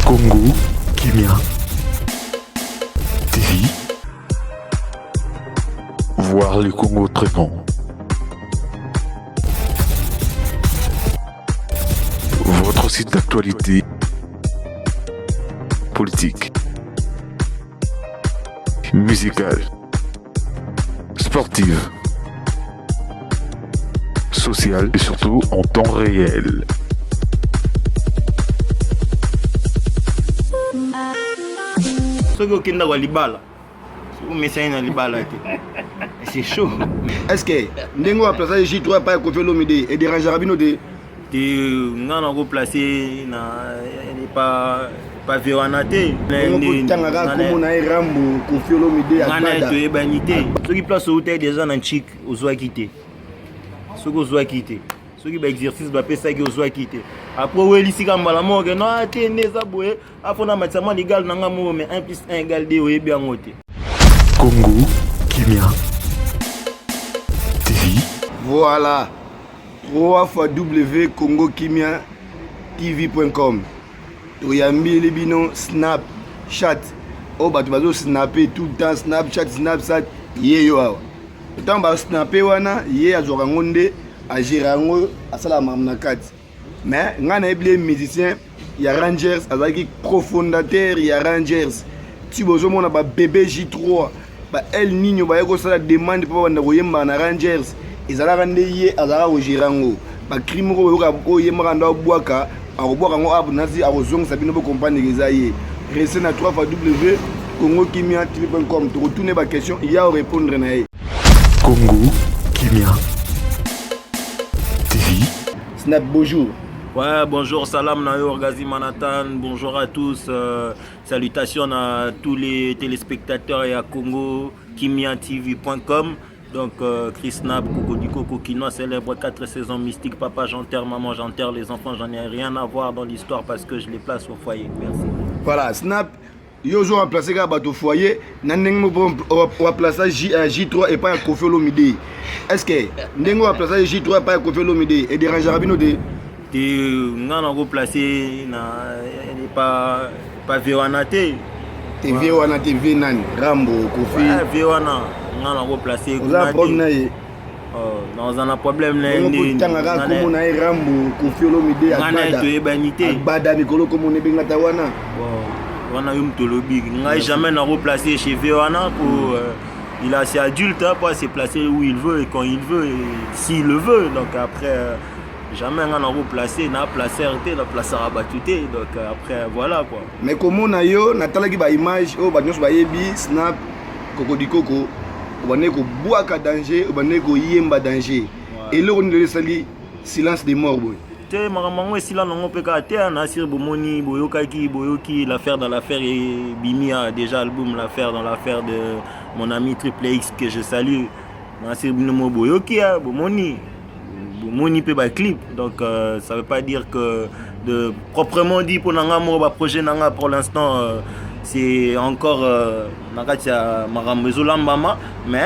Congo Kimia TV. Voir le Congo autrement. Votre site d'actualité politique, musicale, sportive, sociale et surtout en temps réel. C'est chaud. Est-ce que Nengo a placé J3 pas Kofi Olomide et dérange Rabinote? On a replacé, n'est pas Véranate. On a Rambo, Kofi Olomide, Agbada. Ceux qui placent au hôtel déjà dans Chic, aux oies quittés. Ceux qui ont quitté. Ceux qui ont exercice, doivent payer ça qui ont quitté. Après, oui, ici, quand on a la mort, non, t'es né, ça, boué. Après, on a matériellement légal, mais 1 plus 1 égale 2, oui, bien noté. Congo Kimia TV. Voilà. 3 fois W Congo Kimia TV.com. Il y a les binons Snapchat. Oh, bah tu vas snapper tout le temps, Snapchat, yo. Tant bah snapper wana, a Zorangonde, à Girango, à Salamamnakat. Mais, on a des musiciens, il y a Rangers, avec profondateur, il y a Rangers. Si vous avez un bébé J3, El Niño, il y a la demande pour les Rangers. Ils ont rendu à Girango. Les crimes qui ont été boaka, à Nazi, à Ozong, Sabino compagnie les aïe. Restez à 3 fois W Congo Kimia TV.com. Tu retournes ma question, il y a à répondre. Congo Kimia TV. Snap, bonjour. Ouais, bonjour, salam Nayo, Gazi Manhattan, bonjour à tous, salutations à tous les téléspectateurs et à Congo Kimia TV.com. Donc Chris Snap, Cocodico, Coquinois célèbre 4 saisons mystiques. Papa j'enterre, maman j'enterre, les enfants j'en ai rien à voir dans l'histoire parce que je les place au foyer. Merci. Voilà, Snap, yo on va placer au foyer, on va placer J3 et pas à Kofi Olomide. Est-ce que on va placer J3 et pas à Kofi Olomide et dérange Rabinote? On a replacé, n'est pas Véranate. T'es Véranate, Vénan, Rambo, Kofi. Véranate. On a replacé. On a un problème. On a un problème. On a un Rambo, Kofi Olomide, Agbada, Nicolo, comme on est bien à Tawana. On a eu un lobby. On n'a jamais replacé chez Véana pour. Il est assez adulte pour se placer où il veut et quand il veut, s'il le veut. Donc après, jamais on a replacé, on a placé RT, on a placé Rabatouté. Donc après, voilà quoi. Mais comment on a eu, on a talaki ba image, oh, bah nous ba yebi, Snap, Cocodicoko. On a boaka danger, on a yemba danger. Et là on a sali silence des morts. Tu sais, maman, si là on peut cater, on a sur Bomoni, Boyoki, l'affaire dans l'affaire et Bimi a déjà album l'affaire dans l'affaire de mon ami Triple X que je salue. On a sur Boyoki, Bomoni peut pas clip. Donc ça veut pas dire que de proprement dit pour nanga mo projet nanga pour l'instant. C'est encore mais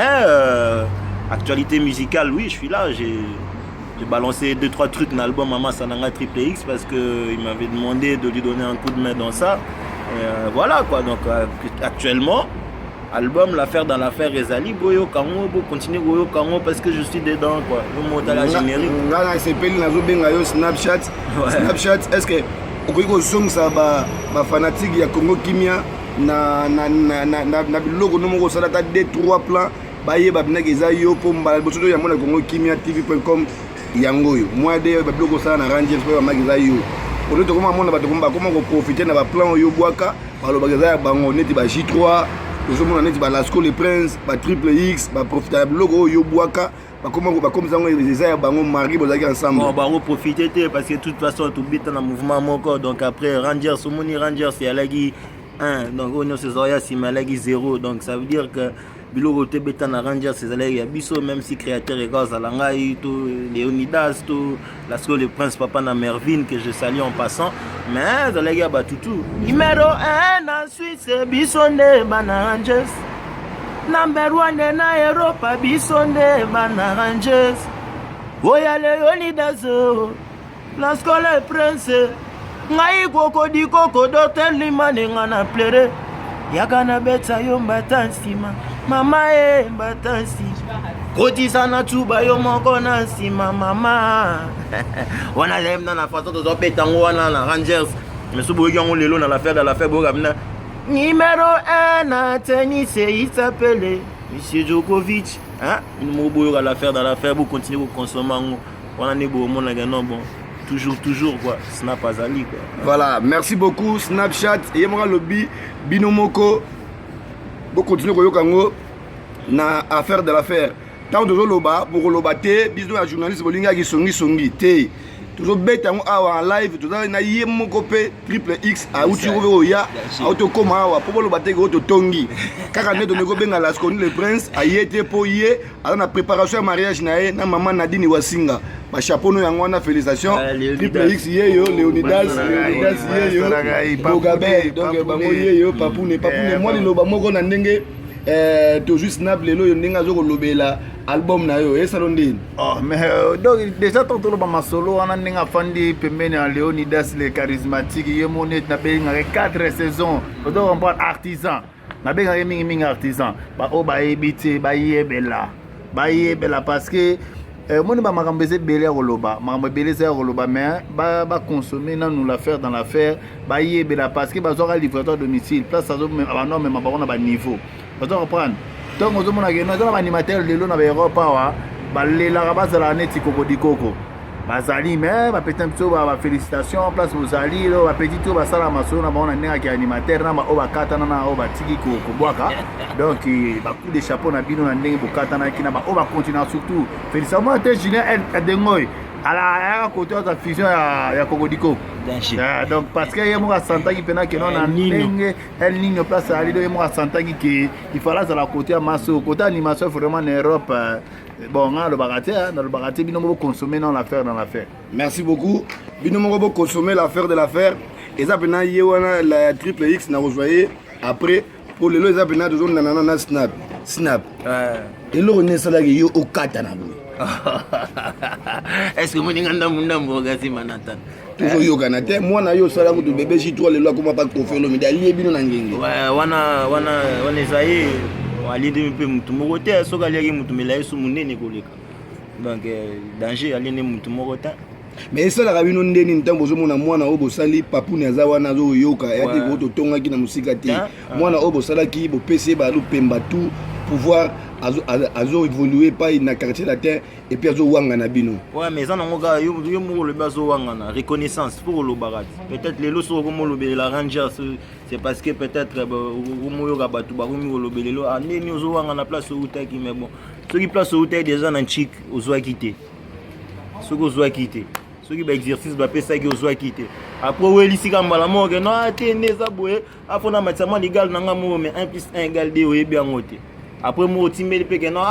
actualité musicale, oui, je suis là. J'ai balancé 2-3 trucs dans l'album Mama Sananga Triple X parce qu'il m'avait demandé de lui donner un coup de main dans ça. Voilà quoi, donc actuellement, album L'affaire dans l'affaire Ezali, Boyo Kango, continuer Boyo Kango parce que je suis dedans quoi. Je monte à la générique. Snapchat, est-ce que vous avez un fanatique de Congo Kimia na biloko nomo salata 2-3 plans baye babina keza yo pomba bosoto ya mona Congo Kimia TV.com yango yo moi de biloko sala na Rangers ko makeza yo oto to koma mona bato komba koma ko profiter na ba plan yo bwaka baloba keza ya bango neti ba J3 tozo mona neti ba Lasco le Prince ba Triple X ba profiter na biloko yo bwaka comme ça les a bango mari bozaki ensemble. On va profiter parce que de toute façon tout bit dans mouvement encore donc après Rangers Somoni Rangers c'est alagi 1 donc on se zoya si malagi 0 donc ça veut dire que biloko te beta na Rangers c'est alagi ya biso même si créateur et gaz alangai tout Léonidas tout Lasco le Prince papa na Mervin que je salue en passant mais alagi ba tutu numéro 1 ensuite c'est Bisonde bana Rangers. Number 1 na Europa Bisonde bana Rangers. Voyale Leonidas, Lasco le Prince, ngai kokodi koko dotel limane nga na plere yaka na beta yo mbata nsima mama e mbata nsima kotisa na tuba yo moko na nsima mama wana zaim na façon tozopeta ngo wana na Rangers mais so boyoki yango lelo na l'affaire de l'affaire bokamina numéro 1 na tennis il s'appelle Monsieur Djokovic hein mo boyoka l'affaire de l'affaire bo continuer ko consommer ngo wana ne bo mona ga non bon toujours quoi Snap azali quoi. Voilà, merci beaucoup Snapchat et moi lobby binomoko bo continuer ko yokango na affaire de l'affaire tant de loba pour loba te biso ya journaliste bolinga ki songi te toujours bête en live tout ça na yemoko pe triple X a uti ko ya auto koma wa pour loba te ko to tongi kaka ne donné ko benga la skoni le prince a yete po ye ala na préparation ya mariage na maman Nadine Wasinga ba chapeau no yango na félicitations triple X yeyo Leonidas yeyo Bogabe donc bango yeyo papune moi liloba moko na ndenge to juste Snap lelo yo ndenge azoko lobela album na yo esalondini mais donc déjà tant lo ba masolo wana ndenge afandi pembeni ya Leonidas le charismatique yemone na benga 4 saisons donc on parle artisan na benga mingi artisan ba o ba ebite ba yebela parce que moni ba makambo belé roloba makambo belé za roloba mais ba consommer na nous l'affaire dans l'affaire ba yebela parce que ba zo ka livrateur domicile place ça zo non mais ba on a ba niveau vous comprendre donc on a un animateur de l'eau dans l'Europe balela bazala neti kokodi koko bazali mais ba petit peu ba félicitations place bozali lo ba petit tout ba sala masolo na bona nenga ki animateur na ba o ba kata na o ba tiki ko bwaka donc ba coup de chapeau na bino na ndenge bokata na ki na ba o ba continuer surtout félicitations à Julien Edengoy à la côté de la fusion ya Kokodiko donc parce que yemo santa ki pena que non na ndenge elle ligne place ali do yemo santa ki il fallait à la côté maso côté animation vraiment en Europe bon le baraté dans le baraté bino mo consommer dans l'affaire merci beaucoup bino mo consommer l'affaire de l'affaire et ça pena yewana la triple X na rejoyer après pour le lo ça pena de zone na snap et le rené salaki yo au katana est-ce que mon nganda mundambo gasi manatan toujours yo kanate moi na yo sala ko bébé J3 le lo ko pas confier le médaille bino na ngenge wana esaye ali de mpe mutu moko te soka aliaki mutu melayi su munene koleka donc danger ali ne mutu moko te mais esalaka bino ndeni ntango ozomona mwana oyo bosali papuni aza wana azoyoka yati ko totongaki na musika te mwana oyo bosalaki bopesi balopemba tout pouvoir azo évoluer pas na quartier la terre et puis azo wanga na bino ouais mais ça nango ga yo mo le bazo wanga na reconnaissance pour le barat peut-être les loso comme le la Rangers c'est parce que peut-être mo yo ga batu ba komi lo belelo aneni ozo wanga na place où taki mais bon ceux qui place où taki déjà na chic ozo quitter ceux qui ozo quitter ceux qui ba exercice ba pesa ki ozo quitter après oui ici comme la mort non atene za boye afona matama légal nanga mo mais 1 + 1 = 2 oyebi angote après moi timé pe que non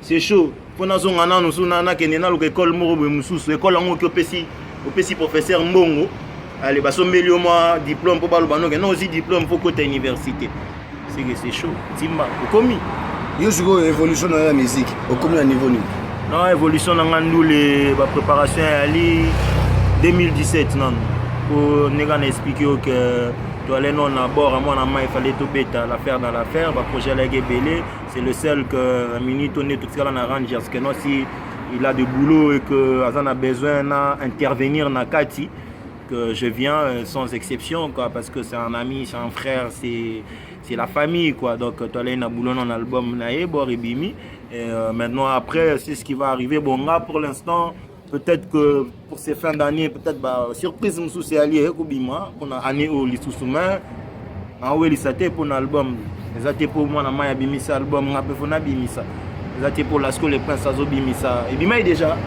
c'est chaud pour na zonga na nous na kenena lo école mo bo mususu école ngo ki opesi professeur mbongo allez ba sombeli au moins diplôme pour ba lo bano que non aussi diplôme pour côté université c'est chaud timba komi yo siko évolution dans la musique au combien à niveau non évolution na ngandu les ba préparation ali 2017 non pour nega na expliquer que tu allais non d'abord à moi il fallait tout bêta l'affaire dans l'affaire bah projet la belé c'est le seul que minute on est tout ça na Rangers parce que non si il a de boulot et que Azan a besoin d'intervenir na Kati que je viens sans exception quoi parce que c'est un ami c'est un frère c'est la famille quoi donc tu allais na boulot dans album na Boribimi et maintenant après c'est ce qui va arriver bon là pour l'instant peut-être que pour ces fins d'année, peut-être bah surprise nous c'est allié Kobima on a année au Lissousuma en où lisate pour un album lisate pour moi na maya bimisa album ngape fona bimisa lisate pour la Skol le Prince azo bimisa et bima déjà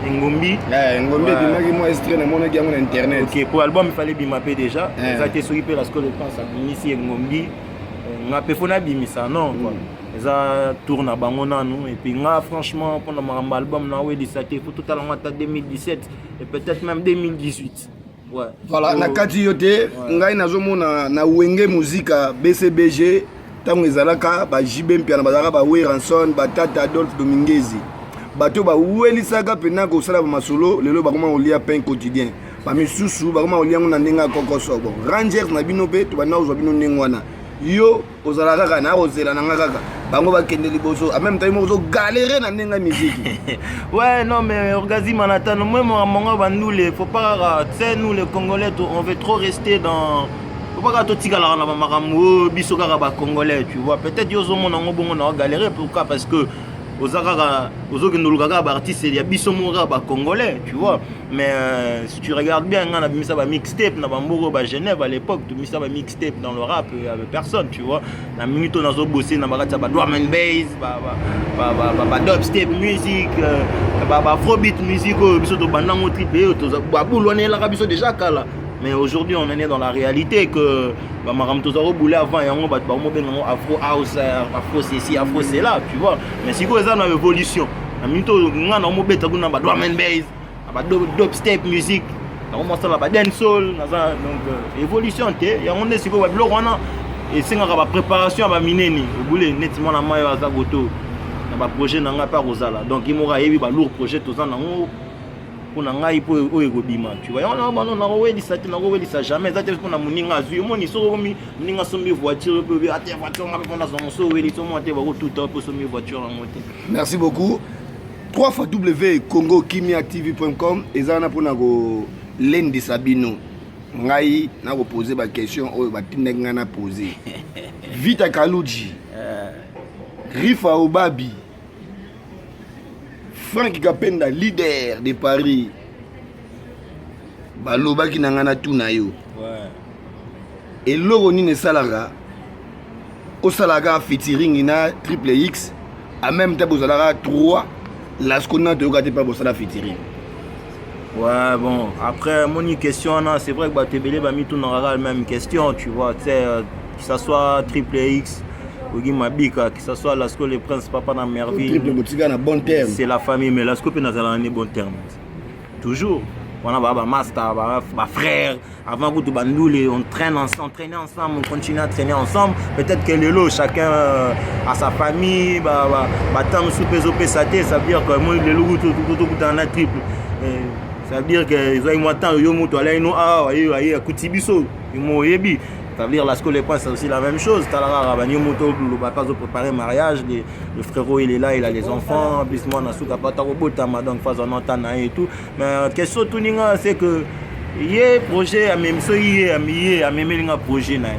Ngombi bimaki moi extrait na mona gango na internet OK pour album il fallait bimaper déjà lisate s'occuper la Skol le Prince bimisi Ngombi ngape fona bimisa non quoi ça tourne à bango nanu et puis nga franchement pendant mon album na we lisate faut tout à l'heure 2017 et peut-être même 2018 ouais voilà na kati yote ngai nazomona na wenge muzika BCBG tango ezalaka ba JB mpiana bazaka ba we Ranson ba Tata Adolphe Dominguez bato ba welisaka pena ko sala ba masolo lelo ba koma olia pain quotidien bamisusu bakoma oliango na ndenge ya kokoso bon Rangers na bino mpe tobanda kozwa bino ndenge wana yo ozala kaka na kozela na nga kaka bango bakende liboso en même temps mo galérer na ndenge ya musique. Ouais non mais Orgazi Manhattan moi mon bandule faut pas tu sais nous les Congolais on veut trop rester dans faut pas que tu tikala na makambo biso kaka ba Congolais tu vois peut-être yo zo mona ngobongo na galérer pourquoi parce que aux artistes il y a bisomora ba congolais tu vois mais si tu regardes bien on a mis ça ba mixtape na Bamboro ba Genève à l'époque tu mis ça ba mixtape dans le rap il y avait personne tu vois la minute on a zo bossé na ba drum and bass ba dubstep music ba afrobeat music biso to bandango tripe to ba boulonné la biso déjà kala. Mais aujourd'hui, on est dans la réalité que Maram Tozaro boulait avant, et on va Afro House, Afro ceci, Afro c'est là, tu vois. Mais si vous êtes dans l'évolution, on a drum and bass, dubstep music, on a dancehall, donc évolution, il y a un si vous avez et c'est une préparation à mineni, vous voulez nettement la maille à Zagoto, un projet n'a pas Rosala. Donc il m'aura eu un lourd projet, tout ça, pour ngai po o ekobima tu vois on a na jamais ça pour na muninga azu mo ni so muninga sombi voiture pe ate voiture nga pe na so weli so monter ba tout pour sombi voiture en monter. Merci beaucoup. 3 fois www.congokimiatv.com ezana pour na go lendi sabino ngai na ko poser ba question o ba tinenga na poser Vita Kaluji Rifa Obabi Frank Kapenda, leader de Paris. Baloba qui n'a tout na yo. Ouais. Et l'oroni ne salaga. Au salaga featuring ina triple X. En même temps, vous avez 3. La seconde, tu regardez pas pour ça featuring. Ouais, bon. Après, mon question, c'est vrai que Batebele va mis tout dans la même question, tu vois. Tu sais, que ce soit triple X. Que ce soit Lasco le prince papa dans Merville, c'est la famille, mais Lasco peut nous aller en bon terme. Toujours. On a un master, un frère, avant que tout bandoule, on traîne ensemble, on continue à traîner ensemble. Peut-être que les lots, chacun a sa famille, tant sous ça veut dire que moi, les lots, tout dans la triple. Ça veut dire que ils ont tant yo moto là ils ont Kutibiso, ils m'ont yebi. Ça veut dire la Scole c'est aussi la même chose. Talara Rabani Moto, le papa a préparé le mariage, le frérot il est là, il a les enfants, puis moi Nasuka Pata Robot, donc phase en antenne et tout. Mais question tout ninga c'est que il y a projet à même ça il y a même un projet là.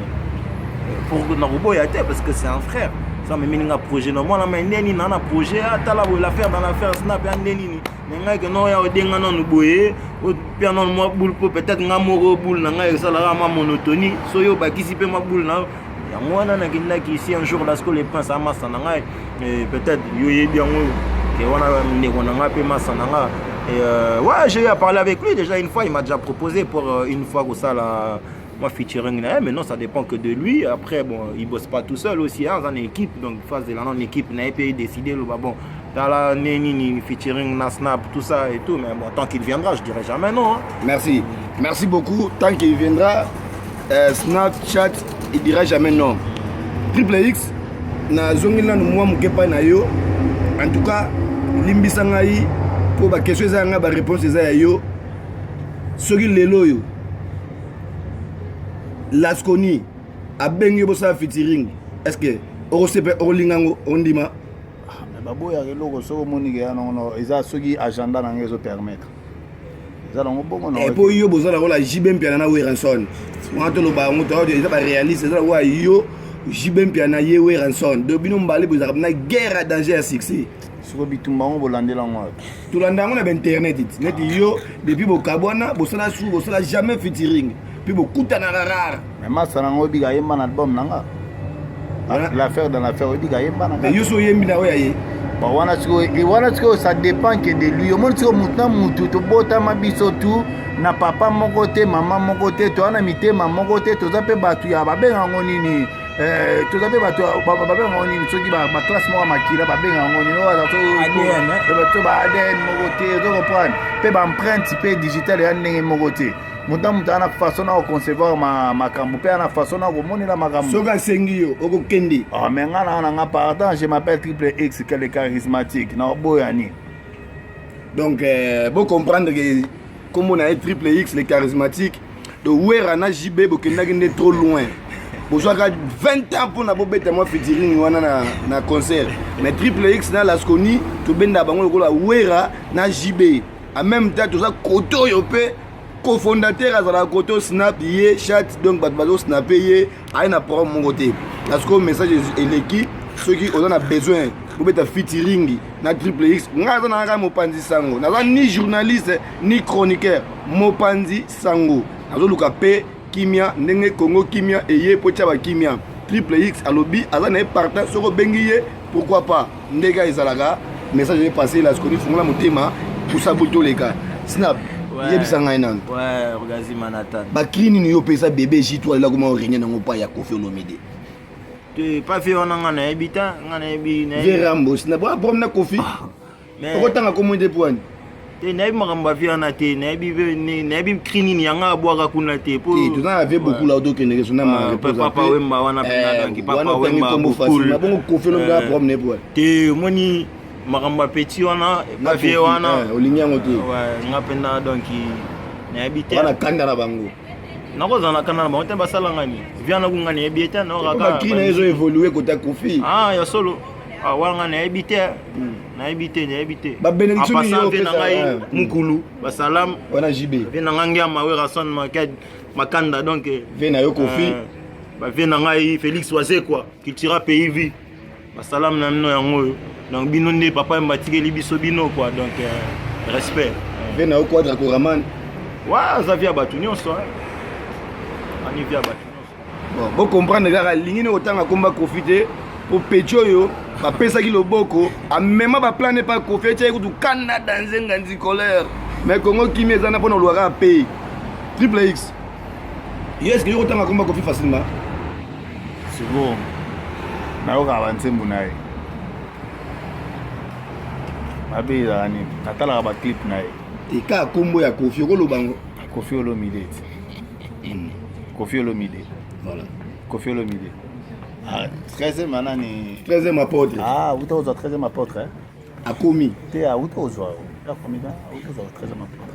Pour Narubo il y a parce que c'est un frère. Ça même un projet normalement mais neni nana projet atala la faire dans l'affaire snap et neni. Nga que non ya odenga non boye o piano moi boule peut-être nga moro boule nga ça la monotonie so yo bakisi pe ma boule na ya moi na kinda ki ici un jour la Scole les princes ama sananga et peut-être yo yebi yango que on a ne nga pe ma sananga et ouais j'ai eu à parler avec lui déjà une fois il m'a déjà proposé pour une fois que ça la moi featuring mais non ça dépend que de lui après bon il bosse pas tout seul aussi hein dans une équipe donc phase de la non équipe n'a pas décidé le bon dans la neni featuring na snap tout ça et tout mais bon tant qu'il viendra je dirais jamais non hein. Merci beaucoup tant qu'il viendra Snapchat il dira jamais non Triple X na zongila no moi mukepa na yo en tout cas limbisa ngai pour ba question za nga ba réponse za yo soki lelo yo Lasconi a bengi bossa featuring est-ce que orosepe orolingango ondima baboya keloko soko monike ya non eza soki agenda na ngezo permettre eza longo bongo non et pour yo bozala la JB Mpiana na Weranson moi to lo ba ngoto eza ba réaliste eza wa yo JB Mpiana ye Weranson de bino mbale bozala na guerre à danger à succès soko bitumba ngo bolandela ngo to landanga na internet net yo depuis bokabwana bosala sou bosala jamais featuring puis bokutana rare mais masana ngo biga yemba na album nanga l'affaire dans l'affaire biga yemba nanga mais yo so yembi na oyaye bon wana tiko ça dépend que de lui au monde tiko mutu to bota mabiso tout na papa moko te maman moko te to ana mitema moko te to zape batu ya babenga ngo nini to zape batu babenga ngo nini soki ba classe moko makila babenga ngo nini oza to ba ADN moko te to comprendre pe ba empreinte pe digital ya ndenge moko te muta ana façon na concevoir makambo pe ana façon na komonela makambo soka sengi yo okokende ah mais nga pardon je m'appelle Triple X quel est charismatique na boyani donc bon comprendre que comme on a triple X les charismatiques de Wera na JB bokendaki ne trop loin bozwaka 20 ans pour na bobeta moi featuring wana na concert mais triple X na Lasconi to benda bango lokola Wera na JB en même temps tout ça Koto yo pe cofondateur azala Koto snap ye chat donc bato snapper ye aina pour mon côté parce que message et l'équipe ceux qui ont besoin pour mettre featuring na triple X ngaza na mopanzi sango naza ni journaliste ni chroniqueur mopanzi sango nazo luka pe kimia ndenge Congo kimia eye pocha ba kimia triple X alobi aza na partant soko bengiye pourquoi pas ndega ezalaka message est passé là ce qu'on fongola motema pour saboter les gars snap yebisanga ina ouais regazi manatan ba clean ni yo pesa bébé J3 là comment origné na ngopa ya Koffi Olomide tu pas fait on ngana ebita ngana ebi na Verambo snap ba promener Koffi mais okotanga combien de points te na makamba fi na te na ebi clean ni yanga boaka kuna te pour tu n'as avait beaucoup là d'autres que sona ma papa wemba wana pena donc papa wemba cool na bon Koffi Olomide promener pour te moni makamba petit wana ba vie wana olinyango te ouais ngapenda donc na ebita wana kanda na bango nakozana kana ba otemba salangani viana kungana ebita na kaka kina ezo évoluer côté Koffi ya solo wanga na ebite na ebite ba bénédiction yo pesa ngai mukulu ba salam wana JB vena ngangia mawera son makanda donc vena yo Koffi ba vena ngai Félix Oise quoi cultura pays vie ba salam na mino yango donc bino nde papa mbatikeli biso bino quoi donc respect vena yo Quadra Koraman wa zavia batu nyonso ani via batu bon comprendre kaka lingi ne otanga komba Koffi te po pecho yo ba pesa ki loboko amema ba planer pas Koffi tie kutu kana dans nganzi colère mais Congo kimia zana pona loira paye triple X est-ce que yo otanga komba Koffi facilement c'est bon na yo ka avancer munaye mabe yani natala ba clip naye eka kombo ya Koffi okolobango Koffi Olomide Koffi Olomide voilà Koffi Olomide 13e manani 13e apôtre utoza 13e apôtre akomi te utoza la combien utoza 13e apôtre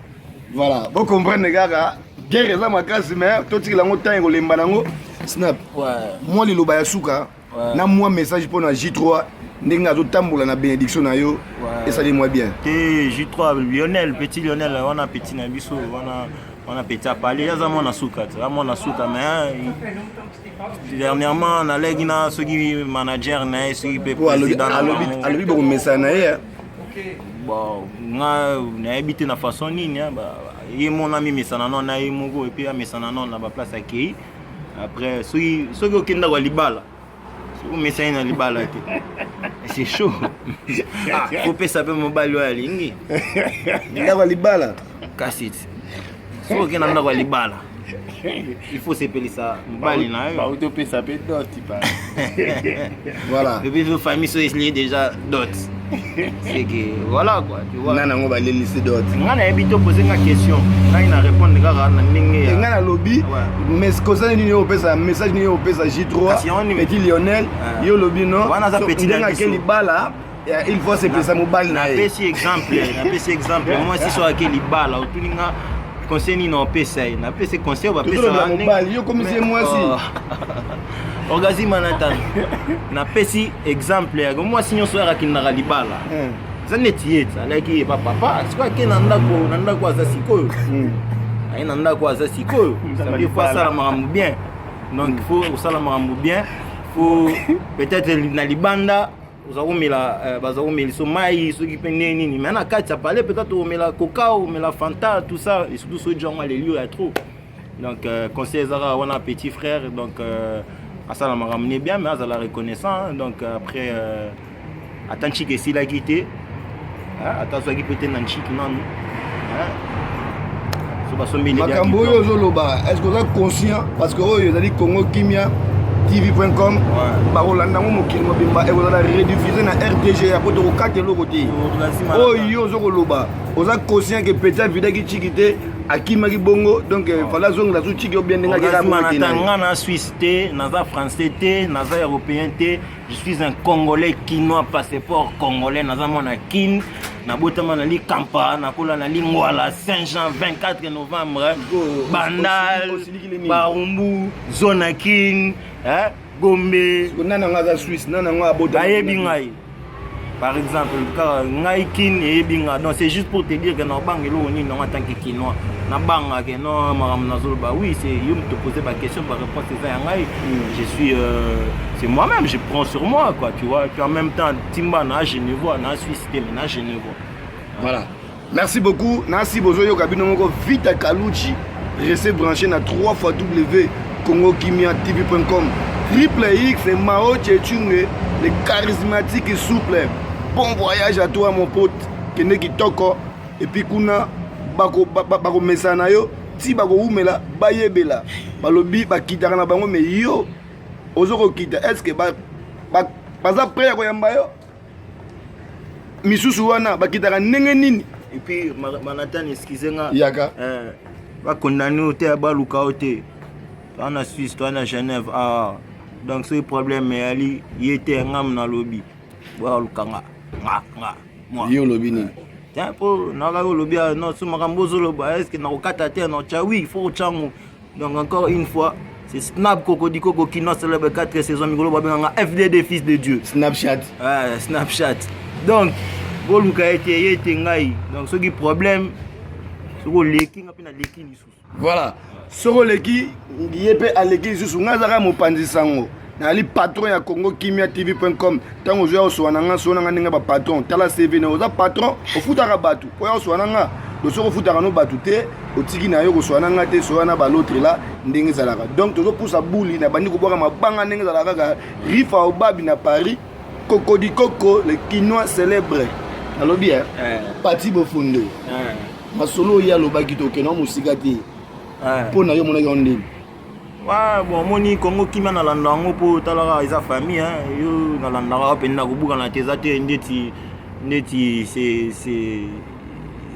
voilà vous comprenez kaka guerre eza makasi mais totikela ngo temps ekolemba nango snap moi liloba ya suka na moi message pour na J3 ndenge azotambola na bénédiction na yo esali moi bien te J3 Lionel petit Lionel on a petit na biso on a petit à parler yaza mona suka mais dernièrement na legina soki manager na soki président alobi bo message na ye bon nga na habité na façon nini ba ye mon ami mesana non na ye moko et puis mesana non na ba place akei après soki okenda kwa libala soki message na libala te c'est chaud faut pesa pe mobile wa lingi nda kwa libala kasi soki okenda nda kwa libala il faut s'appeler ça mobile na yo ba auto pesa pe dot pa voilà et puis vos familles sont déjà dot c'est que voilà quoi tu vois nana ngo ba lelisi dot ngana habito poser une question na ina répondre kaka na ndenge ngana lobby mais kosa ni yo pesa message ni yo pesa J3 petit Lionel yo lobby non ndenga ke libala il faut se pesa mobile na ye na pesi exemple moi si so ke libala otuninga conseil ni no pesa na pesi conseil ba pesa mobile yo comme c'est moi aussi Orgazi manatan na pesi exemple ya moi si nyoso ya kinara libala zanetieta like papa siko ke nanda ko za sikoyo aina nanda ko za sikoyo ça veut pas ça marambu bien donc il faut ça marambu bien faut peut-être na libanda uzawumela bazawumela somai soki pende nini mais na kati ça parler peut-être umela coca ou umela fanta tout ça et surtout ce genre les lieux ya trop donc conseil zara wana petit frère donc ça m'a ramené bien mais ça la reconnaissant donc après attends que si la quitté attends ça qui peut être un chic non so ba sombi les makambo yo zoloba est-ce que vous êtes conscient parce que vous avez dit Congo Kimia TV.com ba rolanda ngo mokili mobimba et vous allez rediffuser na RDG ya poto ko katelo côté oh yo zoloba vous êtes conscient que peut-être vidéo qui chikité akimaki bongo donc fala zonga la souti qui bien nga kera nga na Suisse té na français té na européen té je suis un congolais kinois passeport congolais na mona kin nabotama nali Kampa nakola nali Ngwala Saint-Jean 24 novembre Bandal Barumbu Zonakin Gombe nana nga Suisse nana nga abota bayebi ngai par exemple ngai kin eyebi nga donc c'est juste pour te dire que na bangelo oni en tant que kinois na banga que non maram nazoloba oui c'est yo me te poser ma question par réponse c'est ça ngai je suis c'est moi-même je prends sur moi quoi tu vois et puis en même temps Timba na Genevois na Suisse mais na Genevois voilà merci beaucoup nasi bozoyo kabino moko vite Kaluchi restez branché na 3xW congokimiatv.com Triple X et Mao Tchétchungue le charismatique et souple. Bon voyage à toi mon pote Kene Kitoko et puis kuna bako mesana yo ti bako umela bayebela balobi bakitaka na bango me yo ozoko kita est-ce que baza prêt ko yamba yo misusu wana bakitaka ndenge nini et puis Manhattan excusez-moi yaka ba condamné au te baluka au te toi en Suisse toi en Genève donc c'est problème mais ali yete ngam na lobby ba lukanga moi yo lobby ni tiens pour na ga lobby non sous makambozo loba est-ce que na okata te na cha oui il faut changu donc encore une fois c'est Snap Kokodiko Kokino célèbre 4 saisons migolo ba nga FDD fils de Dieu Snapchat Snapchat donc go luka yete ngai donc ce qui problème ce go leki ngapi na leki lisusu voilà soko leki yepe aleki lisusu ngazaka mopanzi sango na ali patron ya congokimiatv.com tango ozoya oswana nga sona nga ndenge ba patron tala CV na oza patron ofutaka batu oya oswana nga dosoko ofutaka no batu te otiki na yo koswana nga te soya na balotre la ndenge ezalaka donc tozopusa buli na bandi kobwaka mabanga ndenge ezalaka kaka rifa obabi na Paris Kokodikoko le Kinois célèbre alobi Pati Bofundo masolo ya lobaki tokeno musika te pona yo mona yonde wa bon moni Congo kimia na landa ngo po talaka eza famille yo na landa ka penda kubuka na teza te ndeti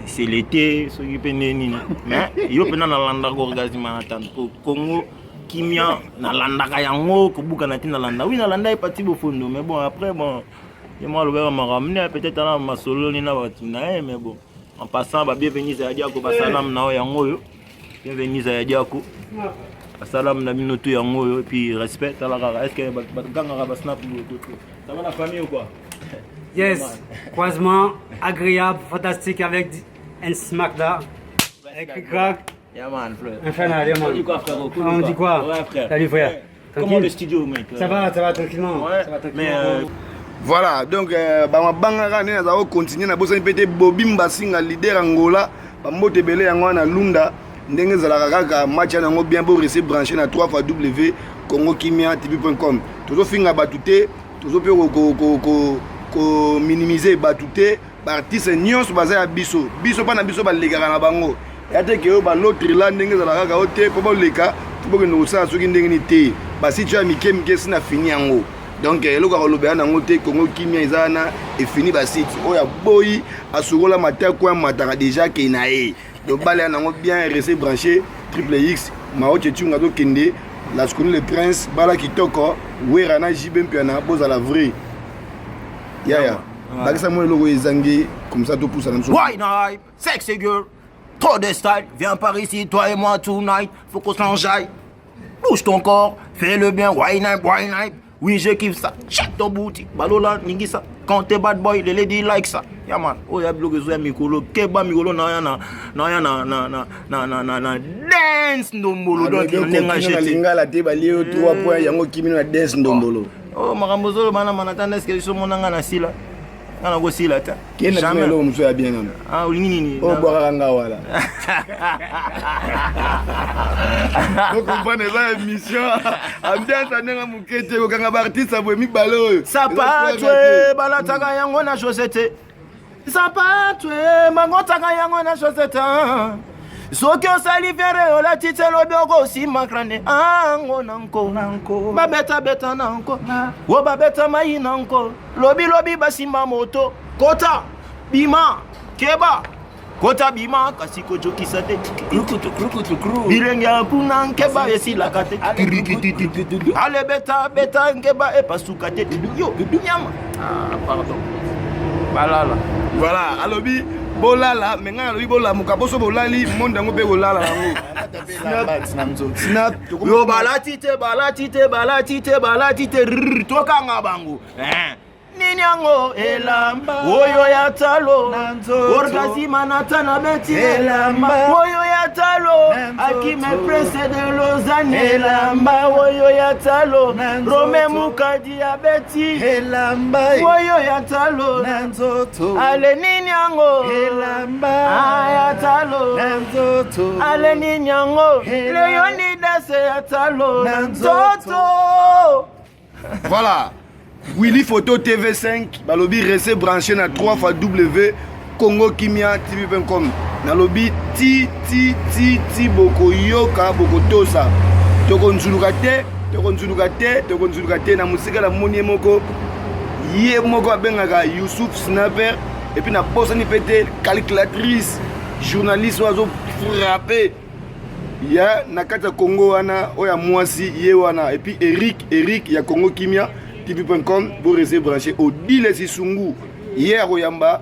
c'est l'été so qui pende nini mais yo penda na landa ko orgasme na tan Congo kimia na landa ka yango kubuka na tina landa oui na landa Pati Bofundo mais bon après bon et moi le verre m'a ramené peut-être à ma solo ni na batina mais bon en passant ba bienvenue à Diako ba salam na yango yo bienvenue à Diako salam na binoto yango yo et puis respect à la rara est-ce que ganga ba snap ça va la famille ou quoi yes croisement agréable fantastique avec un smack là avec crack man frère infernal man on dit quoi frère on dit quoi ouais frère salut frère comment le studio mec ça va tranquillement ouais, ça va tranquillement mais voilà donc bangaka ne naza continuer na bosani pete Bobimba Singa leader Angola bamote belé yango na Lunda ndenge ezalaka kaka match yango bien pour rester branché na 3xW congokimiatv.com tozofinga batu te tozope ko minimiser batu te baartiste nyonso baza ya biso mpa na biso balekaka na bango ya te ke oyo balotre la ndenge ezalaka kaka o te mpo boleka tobokende kosala soki ndenge ni te basitio ya mike sina fini yango donc eloko akolobela nango te Congo kimia eza na efini basite oyo aboyi asukola matako ya mataka déjà ke na ye donc bale nango bien rester branché Triple X Mao Tchétchungue azokende la skoni le prince bala kitoko wera na jibe mpiana bozala vrai yaya bakisa mo eloko ezangi comme ça topusa na biso why not sexy girl trop de style viens par ici toi et moi tonight faut qu'on s'enjaille bouge ton corps fais le bien why not oui je kiffe ça check ton boutique balola ningisa quand t'es bad boy les lady like ça yeah man oh ya blogue zo ya mikolo keba mikolo na dance ndombolo donc nenga jete lingala te balio 3 points yango kimino na dance ndombolo oh makambo zo bana manatanda est-ce que so monanga na sila ngana go sila ta jamais lo muso ya bien ngana olingi nini o bwaka nga wala vous comprenez la émission ambiance ndenge mukete ko kanga ba artiste abo mibale oyo sapatwe balataka yango na chaussette sapatwe mangotaka yango na chaussette soki osali fere olati te lobi okosima krane ango nanko babeta nanko o babeta mai nanko lobi basimba moto kota bima keba kota bima kasi kojokisa te bilenge ya mpuna nkeba esilaka te ale beta nkeba epasuka te yo nyama pardon balala Voilà, alobi bolala, mais nga alobi bola mukaboso bolali monde ngo pe bolala nango. Snap. Yo balatite tokanga bango. Ninyango elamba oyo ya talo orgazima natana beti elamba oyo ya talo akime prince de Lausanne elamba oyo ya talo Rome mukadi ya beti elamba oyo ya talo nanzoto ale ninyango elamba ya talo nanzoto ale ninyango Leonidas ya talo nanzoto. Voilà. Willy Photo TV5, balobi restez branché na 3xW congokimiatv.com. Nalobi ti boko yoka boko tosa. Tokonzuluka te na musika la moni moko. Ye moko abengaka Youssouf Snapper et puis na posani pété calculatrice journaliste ozo frappé. Ya nakata Congo wana oya mwasi ye wana et puis Eric ya Congo Kimia TV.com pour rester branché au Dile Sisungu hier oyamba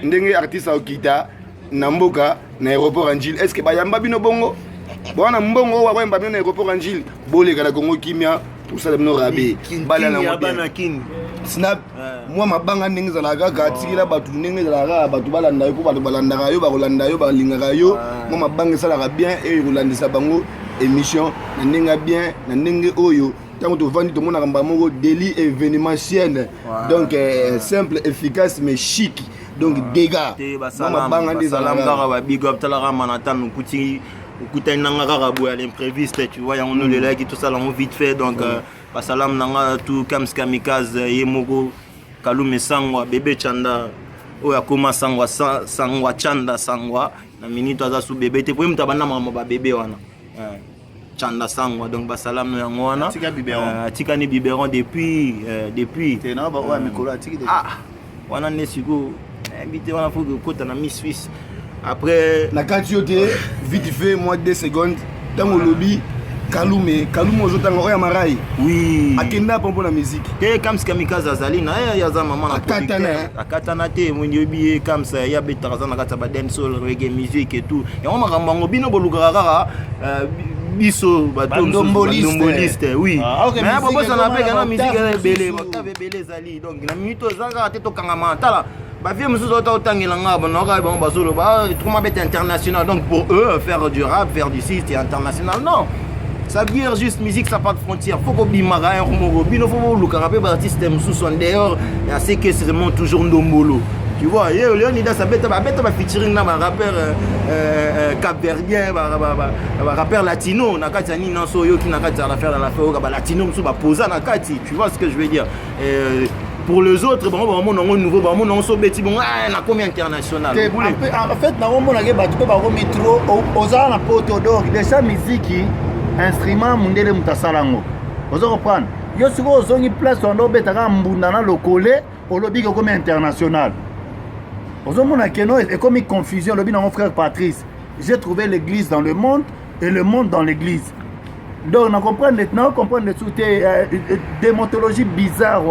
ndenge artiste okita na mboka na aéroport Anjil. Est-ce que bayamba bino bongo bona mbongo wa bayamba bino na aéroport Anjil boleka na Congo Kimia tout ça bino rabé bala na Yabana king Snap moi mabanga ndenge za kaka tikila batu ndenge za batu balanda yo batu balanda yo bakolanda yo balingaka yo moi mabanga sala bien et rolandisa bango émission na ndenge bien na ndenge oyo. Tant que tu vends tout le monde a un délit événementiel, donc simple, efficace mais chic, donc dégâts. Salam big up talara manatan kuti ukuta nanga boya l'impréviste, tu vois, on nous les like tout ça là vite fait donc salam nanga tout kams kamikaze yemogo kalume sangwa bébé chanda oya koma sangwa chanda sangwa na minute aza sous bébé te pour mtabana mama ba bébé wana. Chanda sangwa donc basalam no yango wana tika ni biberon depuis tena ba wa mikolo atiki wana nesiko invité wana faut que kota na Miss Suisse après na katiote vite fait moi 2 secondes tango lobby kalume ozotanga oya marai oui akenda pompo na musique te kams kamikaze azali na ya za mama na akatana te mwindi obi kams ya betaraza na kata ba dancehall reggae music et tout ya mama kambango bino boluka kaka biso batomboliste oui mais papa ça n'a pas gagné musique belé belé zali donc na minute zanga te to kangama tala ba vie musuzo otangela ngaba no ka ba basolo ba comment bête international donc pour eux faire du rap faire du site international non ça veut dire juste musique ça pas de frontières faut qu'on bimara un romo bino faut luka rapé ba artiste musuzo en dehors et c'est que c'est vraiment toujours ndombolo. Tu vois, Leonidas a featuring na rappeur capverdien, rappeur latino, nakati ani nanso yo ki nakati la faire dans la faire ba latino mso ba posa nakati, tu vois ce que je veux dire. Pour les autres, bon nouveau, bon non so beti bon na combien international. En fait, na on mona ke ba tu peux ba metro oza na poto d'or déjà musique instrument mundele mutasalango. Ozo reprendre. Yo siko ozongi place on betaka mbunda na lokole olobi ko comme international. Aujourd'hui, et comme une confusion, mon frère Patrice, j'ai trouvé l'église dans le monde et le monde dans l'église. Donc, on comprend maintenant, on comprend des montologies bizarres.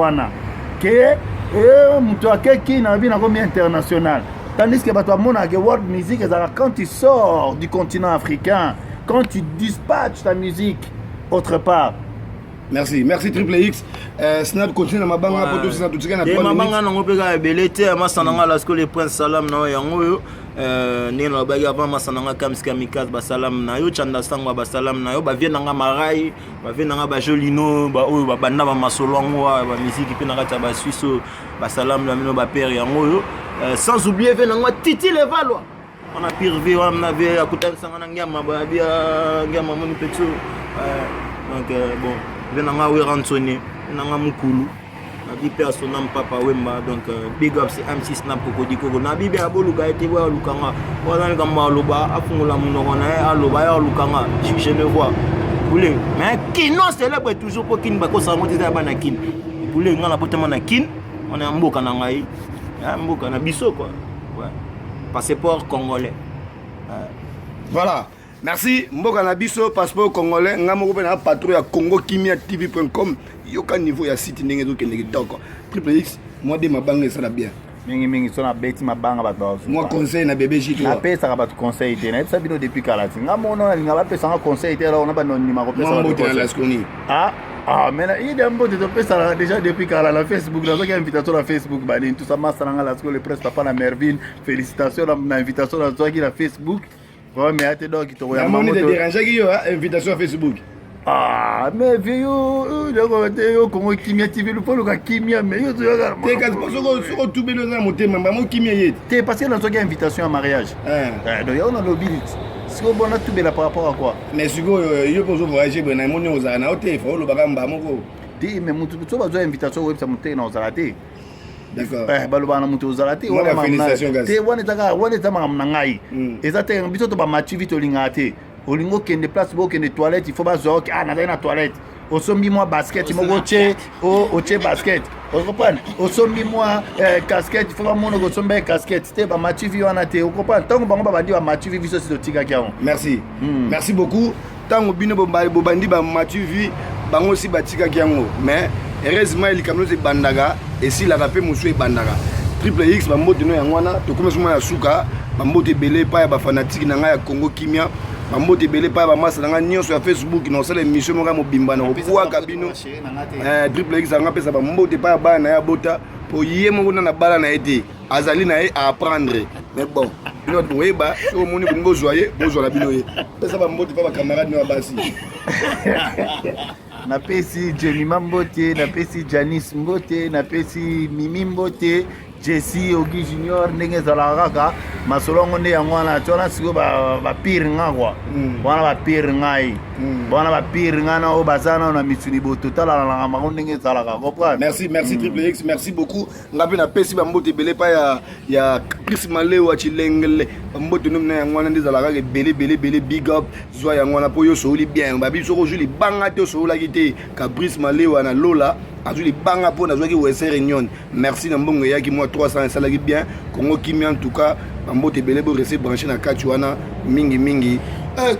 Quelqu'un a vu un international. Tandis que la world music, quand tu sors du continent africain, quand tu dispatches ta musique autre part. Merci Triple X. Snap continue na mabanga poto sina tutika na 3 minutes. Mabanga nango peka belete masananga la sko le prince salam na yango yo nena baga avant masananga kams kamikaze ba salam na yo chanda sangwa ba salam na yo ba vienanga marai ba vienanga ba jolino ba oyo ba banda ba masolongo ba musique pe na kata ba suisse ba salam na mino ba père yango yo sans oublier venanga Titi le Valois on a pirvé on avait akutan sangana ngama ba bia ngama moni petso donc bon venanga we rantsone nanga mukulu na bi personnel papa wemba donc big up c'est MC Snap kokodiko na bibe aboluka ete wa lukanga wana ngamba loba afungula munoko na aloba ya lukanga je ne vois boule mais kino célèbre toujours pour kin bako sa monter za bana kin boule ngana potema na kin on est mboka na ngai mboka na biso quoi ouais passeport congolais voilà. Merci, Mboka Nabiso, passeport congolais, ngamo ko na patron ya congokimiatv.com, yoka niveau ya site ndenge zo kende kitoko. Triple X, moi de mabanga ça bien. mingi so na beti mabanga bato bazuka moi conseil na bébé J toi napesaka bato conseil te nayebisa bino depuis kala ti nga mono nalinga bapesanga conseil te alors na banonima kopesa bato conseil mais il y a un peu de topesaka déjà depuis kala na Facebook nazoki invitation na Facebook banini tout ça masananga lasiko le presse papa na Mervin félicitations na invitation nazwaki na Facebook mais ate donc tokoyamoni te dérangeaki yo invitation à Facebook mais vieux yo Congo Kimia TV le polo ka Kimia mais yo te kasi soko tout beno na motema mbamo Kimia yete te parce que nazwaki invitation à mariage donc yo na lobby siko bona tout bela par rapport à quoi mais siko yo pozo voyager bena moni ozala na hotel faut lobaka mbamo ko te mais mutu so bazwa invitation website muteke na ozala te d'accord baloba na mutu ozala te wana félicitations gars te wana ezaka na ngai eza te biso to ba match vite olinga te olingo kende place bo kende toilette il faut bazwa ok nazali na toilette osombi moi basket moko oche basket okopana osombi moi casquette il faut bamona kosomba casquette te ba match vi wana te okopana ntango bango babandi ba match vi biso si totikaki yango merci merci beaucoup ntango bino bobandi ba match vi bango si batikaki yango mais heureusement likambo ebandaka esilaka mpe mosu ebandaka triple x bambote no yango wana tokomesi mwa ya suka bambote ebele epai ya bafanatike na ngai ya Congo Kimia bambote ebele epai ya bamasa na ngai nyonso ya Facebook naosala émission moko ya mobimba na kopwaka bino triple x yango apesa bambote epai ya bana na ye abota po ye moko na bala na ye te azali na ye a apprendre mais bon bino bato boyeba soki omoni bolingi ozwa ye bozwa na bino ye pesa bambote epai bakamarade no ya basi napesi Jenima Mbote, napesi Janice Mbote, napesi Mimi Mbote, Jesse Ogi Junior ndenge ezalaka kaka masolo ngo nde yango wana tiona siko bapire nga kwa wana bapire ngai wana bapire nga na oyo baza na misuni bototalalanga bango ndenge ezalaka comprendre merci triple x merci beaucoup nga mpe napesi bambote ebele epai ya Chris Maleo ya Chilengele bambote nomi na yango wana nde ezalaka kaka ebele big up zwa yango wana mpo yo osowoli bien babi soko ozwi libanga te osowolaki te Caprice Maleo na Lola azwi libanga mpo nazwaki wese réunion merci na mbongo eyaki mwa 300 esalaki bien Congo Kimia en tout cas bambote ebele borese branché na kati wana mingi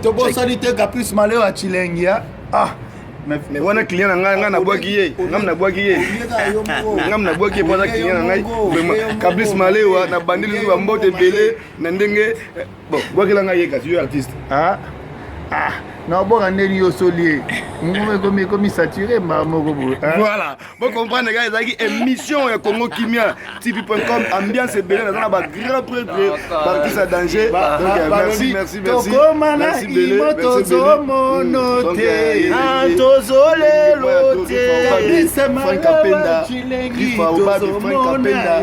tobosani te Caprice Maleo ya Chilengia mais wana client na ngai nabwaki ye ngam nabwaki ye mpo aza client na ngai Caprice Maleo na bandi lisu bambote ebele na ndenge bon bwakela ngai ye kasi yo artiste naboka ndeni yo solie ngome komi saturé moko bo voilà bon comprendre gars ezalaki émission ya Congo Kimia tv.com ambiance ebele naza na ba grand prêtre bartiste à danger donc merci tokomana imotozomono te tozolelo te Frank Kapenda Rifa Obabi Frank Kapenda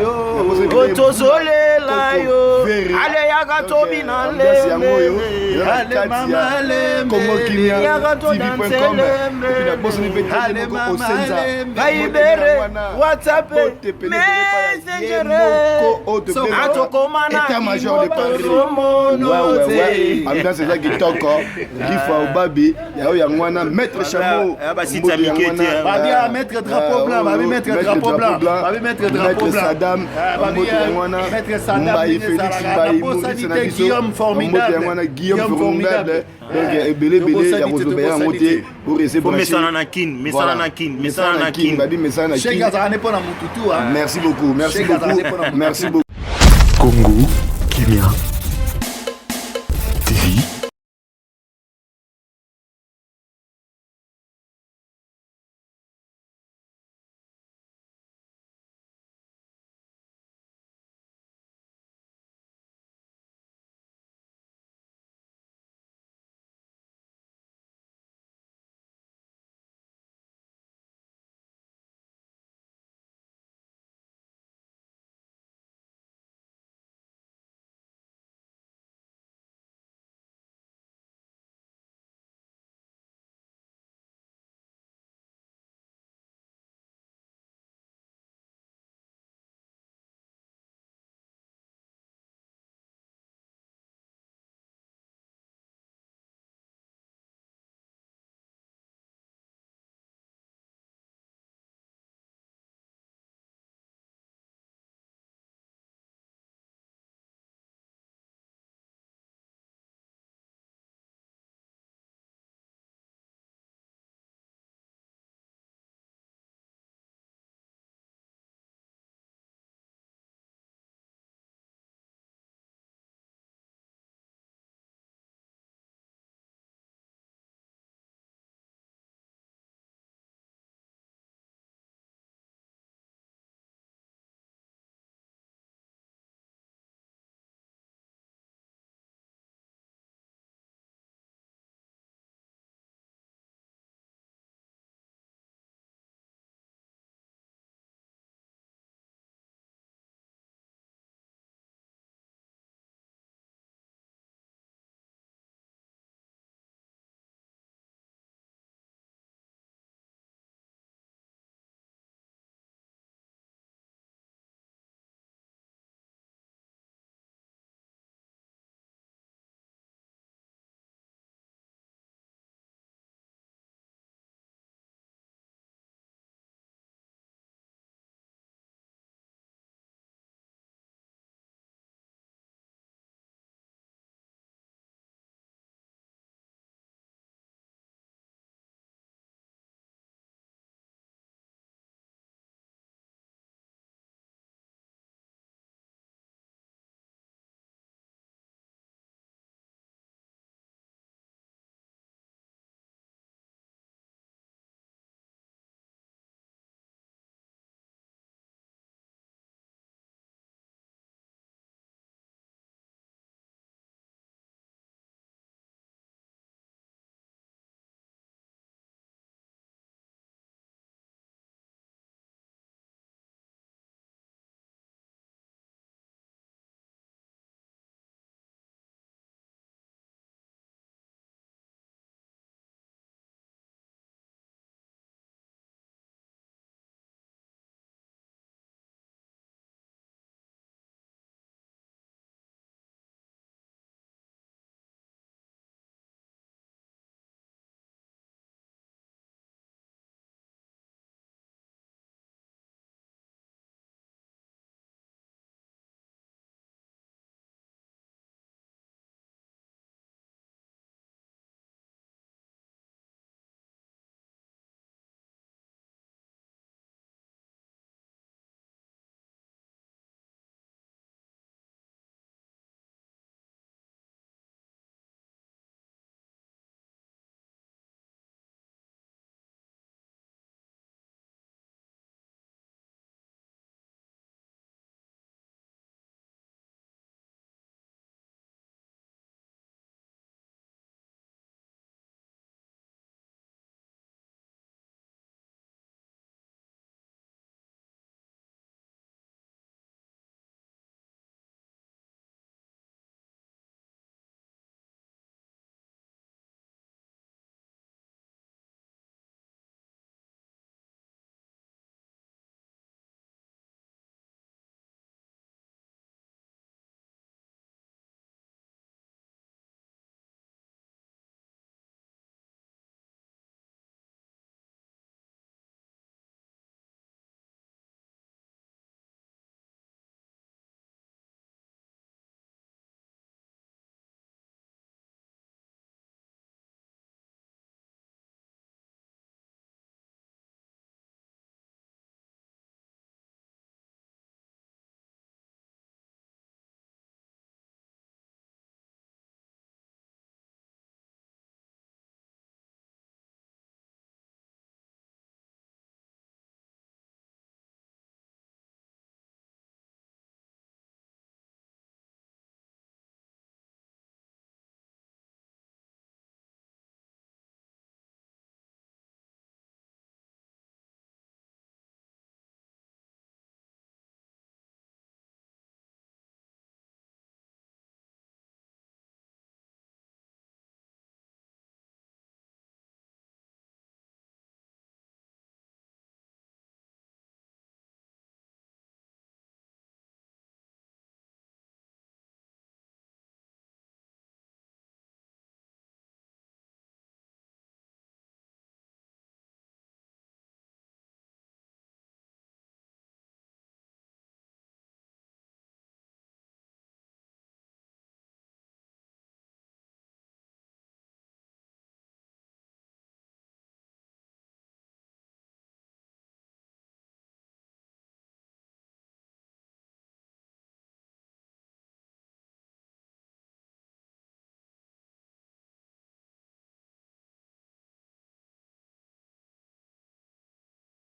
tozolela yo ale yaka tobi na lembe ale mama lembe Kimia tv.com na bosni betele ko osenza baibere WhatsApp Messenger état major de Paris ambiance eza kitoko Rifa Obabi yao yango wana maître Chamo babia maître drapeau blanc babi maître drapeau blanc babi maître drapeau blanc Sadam babi wana maître Sadam Félix Mbaye Maurice Guillaume formidable Guillaume formidable donc ebele ya kozobeya yango te orese mesana na kin merci beaucoup Congo Kimia